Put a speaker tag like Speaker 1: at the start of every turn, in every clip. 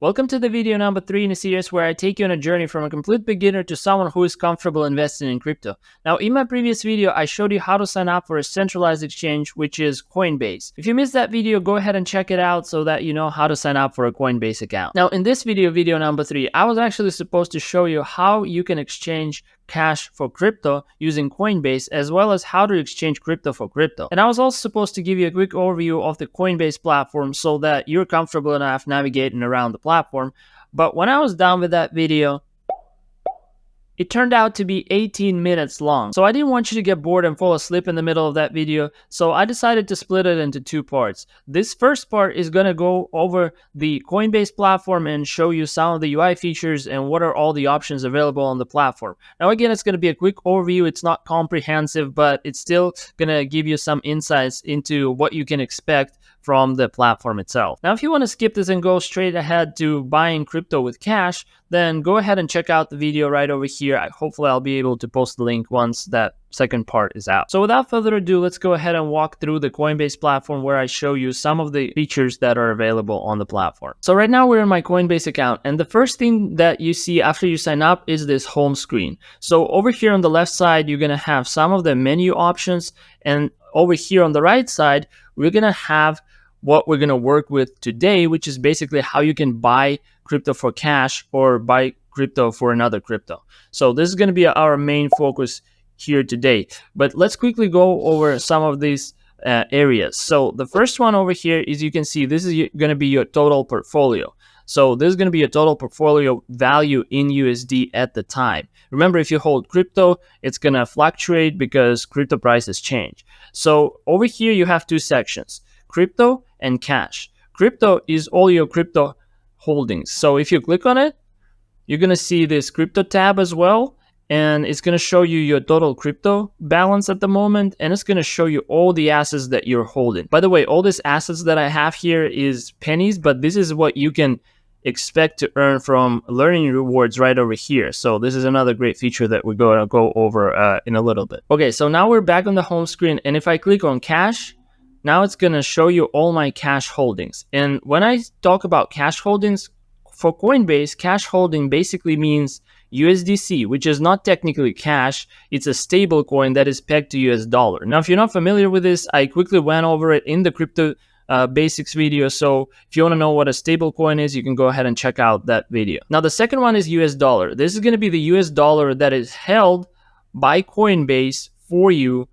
Speaker 1: Welcome to the video number 3 in a series where I take you on a journey from a complete beginner to someone who is comfortable investing in crypto. Now, in my previous video, I showed you how to sign up for a centralized exchange, which is Coinbase. If you missed that video, go ahead and check it out so that you know how to sign up for a Coinbase account. Now, in this video number 3, I was actually supposed to show you how you can exchange cash for crypto using Coinbase, as well as how to exchange crypto for crypto. And I was also supposed to give you a quick overview of the Coinbase platform so that you're comfortable enough navigating around the platform. But when I was done with that video, it turned out to be 18 minutes long. So I didn't want you to get bored and fall asleep in the middle of that video. So I decided to split it into two parts. This first part is going to go over the Coinbase platform and show you some of the UI features and what are all the options available on the platform. Now, again, it's going to be a quick overview. It's not comprehensive, but it's still going to give you some insights into what you can expect from the platform itself. Now, if you want to skip this and go straight ahead to buying crypto with cash, then go ahead and check out the video right over here. Hopefully, I'll be able to post the link once that second part is out. So without further ado, let's go ahead and walk through the Coinbase platform where I show you some of the features that are available on the platform. So right now we're in my Coinbase account, and the first thing that you see after you sign up is this home screen. So over here on the left side, you're going to have some of the menu options, and over here on the right side, we're going to have what we're going to work with today, which is basically how you can buy crypto for cash or buy crypto for another crypto. So this is going to be our main focus here today. But let's quickly go over some of these areas. So the first one over here is, you can see this is going to be your total portfolio. So this is going to be your total portfolio value in USD at the time. Remember, if you hold crypto, it's going to fluctuate because crypto prices change. So over here, you have two sections: crypto and cash. Crypto is all your crypto holdings. So if you click on it, you're going to see this crypto tab as well. And it's going to show you your total crypto balance at the moment. And it's going to show you all the assets that you're holding. By the way, all these assets that I have here is pennies, but this is what you can expect to earn from learning rewards right over here. So this is another great feature that we're going to go over in a little bit. Okay, so now we're back on the home screen. And if I click on cash, now it's going to show you all my cash holdings. And when I talk about cash holdings for Coinbase, cash holding basically means USDC, which is not technically cash. It's a stable coin that is pegged to US dollar. Now, if you're not familiar with this, I quickly went over it in the crypto basics video. So if you want to know what a stable coin is, you can go ahead and check out that video. Now, the second one is US dollar. This is going to be the US dollar that is held by Coinbase for you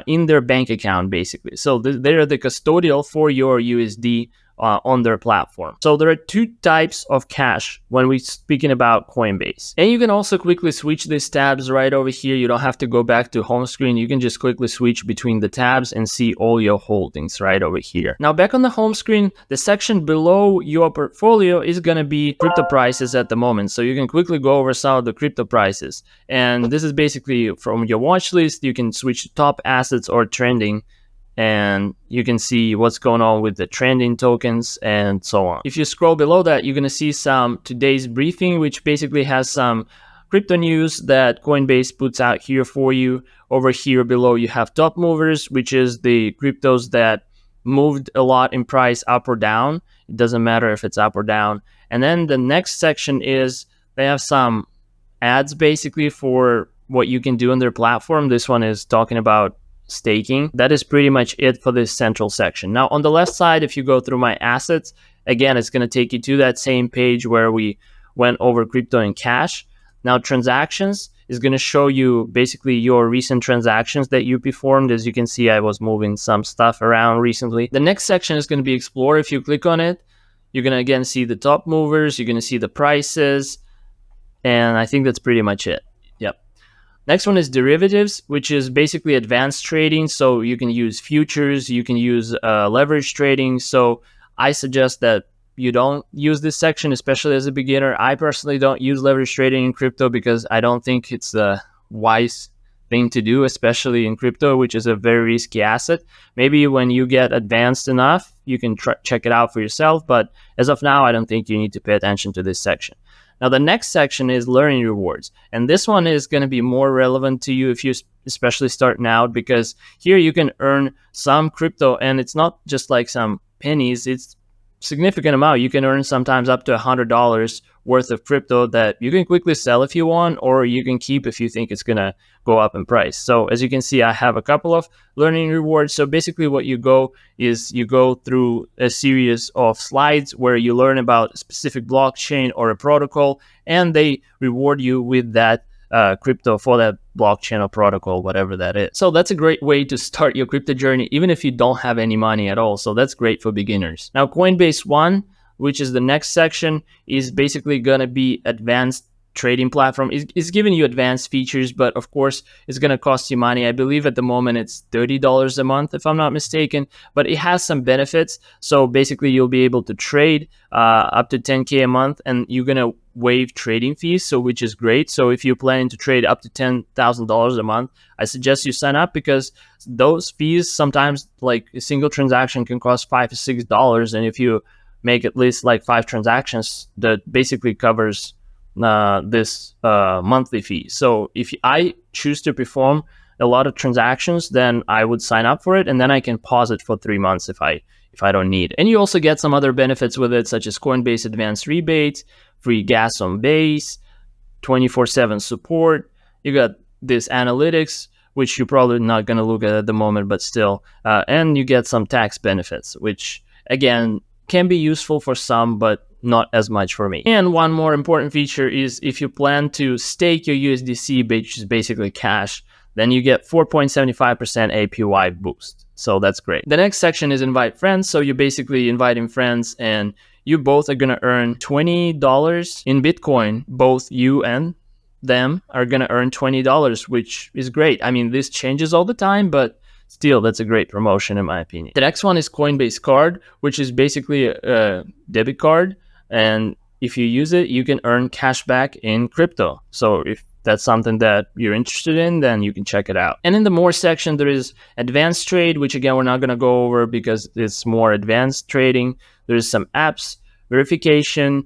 Speaker 1: in their bank account, basically. So they're the custodial for your USD on their platform. So there are two types of cash when we're speaking about Coinbase. And you can also quickly switch these tabs right over here. You don't have to go back to home screen. You can just quickly switch between the tabs and see all your holdings right over here. Now, back on the home screen, the section below your portfolio is going to be crypto prices at the moment. So you can quickly go over some of the crypto prices. And this is basically from your watch list. You can switch to top assets or trending, and you can see what's going on with the trending tokens and so on. If you scroll below that, you're going to see some today's briefing, which basically has some crypto news that Coinbase puts out here for you. Over here below, you have top movers, which is the cryptos that moved a lot in price up or down. It doesn't matter if it's up or down. And then the next section is they have some ads basically for what you can do on their platform. This one is talking about staking. That is pretty much it for this central section. Now, on the left side, if you go through my assets, again, it's going to take you to that same page where we went over crypto and cash. Now, transactions is going to show you basically your recent transactions that you performed. As you can see, I was moving some stuff around recently. The next section is going to be explore. If you click on it, you're going to again see the top movers. You're going to see the prices. And I think that's pretty much it. Yep. Next one is derivatives, which is basically advanced trading. So you can use futures, you can use leverage trading. So I suggest that you don't use this section, especially as a beginner. I personally don't use leverage trading in crypto because I don't think it's a wise thing to do, especially in crypto, which is a very risky asset. Maybe when you get advanced enough, you can check it out for yourself. But as of now, I don't think you need to pay attention to this section. Now, the next section is learning rewards. And this one is going to be more relevant to you if you especially starting out, because here you can earn some crypto, and it's not just like some pennies. It's significant amount. You can earn sometimes up to $100 worth of crypto that you can quickly sell if you want, or you can keep if you think it's gonna go up in price. So as you can see, I have a couple of learning rewards. So basically what you go is you go through a series of slides where you learn about a specific blockchain or a protocol, and they reward you with that crypto for that blockchain or protocol, whatever that is. So that's a great way to start your crypto journey, even if you don't have any money at all. So that's great for beginners. Now, Coinbase One, which is the next section, is basically going to be advanced trading platform. It's giving you advanced features, but of course it's going to cost you money. I believe at the moment it's $30 a month, if I'm not mistaken, but it has some benefits. So basically you'll be able to trade up to 10K a month, and you're going to waive trading fees, so which is great. So if you're planning to trade up to $10,000 a month, I suggest you sign up, because those fees sometimes, like a single transaction can cost $5 to $6, and if you make at least like 5 transactions, that basically covers this monthly fee. So if I choose to perform a lot of transactions, then I would sign up for it, and then I can pause it for 3 months if I don't need. And you also get some other benefits with it, such as Coinbase advanced rebates, free gas on base, 24/7 support. You got this analytics, which you're probably not going to look at the moment, but still, and you get some tax benefits, which again can be useful for some, but not as much for me. And one more important feature is if you plan to stake your USDC, which is basically cash, then you get 4.75% APY boost. So that's great. The next section is invite friends. So you're basically inviting friends, and you both are gonna earn $20 in Bitcoin. Both you and them are gonna earn $20, which is great. I mean, this changes all the time, but still, that's a great promotion in my opinion. The next one is Coinbase Card, which is basically a debit card. And if you use it, you can earn cash back in crypto. So if that's something that you're interested in, then you can check it out. And in the more section, there is advanced trade, which again, we're not going to go over because it's more advanced trading. There's some apps, verification,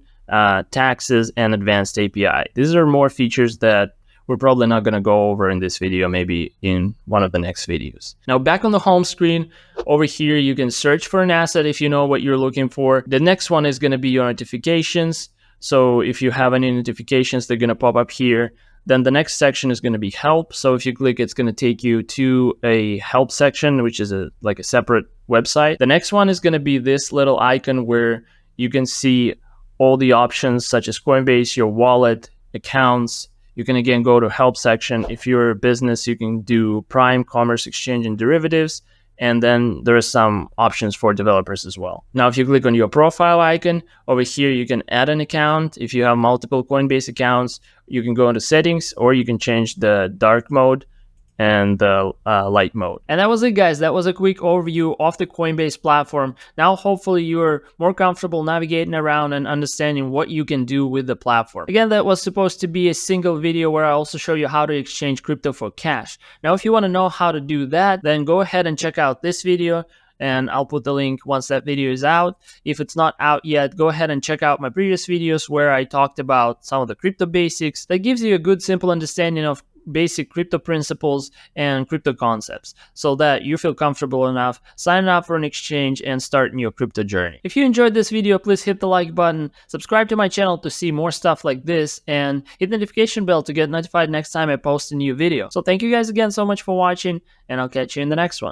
Speaker 1: taxes, and advanced API. These are more features that we're probably not going to go over in this video, maybe in one of the next videos. Now, back on the home screen, over here, you can search for an asset if you know what you're looking for. The next one is going to be your notifications. So if you have any notifications, they're going to pop up here. Then the next section is going to be help. So if you click, it's going to take you to a help section, which is like a separate website. The next one is going to be this little icon where you can see all the options such as Coinbase, your wallet, accounts. You can again go to help section. If you're a business, you can do Prime, Commerce Exchange, and derivatives. And then there are some options for developers as well. Now, if you click on your profile icon over here, you can add an account. If you have multiple Coinbase accounts, you can go into settings, or you can change the dark mode and the light mode. And that was it, guys. That was a quick overview of the Coinbase platform. Now, hopefully you're more comfortable navigating around and understanding what you can do with the platform. Again, that was supposed to be a single video where I also show you how to exchange crypto for cash. Now, if you want to know how to do that, then go ahead and check out this video, and I'll put the link once that video is out. If it's not out yet, go ahead and check out my previous videos where I talked about some of the crypto basics. That gives you a good, simple understanding of basic crypto principles and crypto concepts, so that you feel comfortable enough signing up for an exchange and starting your crypto journey. If you enjoyed this video, please hit the like button, subscribe to my channel to see more stuff like this, and hit the notification bell to get notified next time I post a new video. So thank you guys again so much for watching, and I'll catch you in the next one.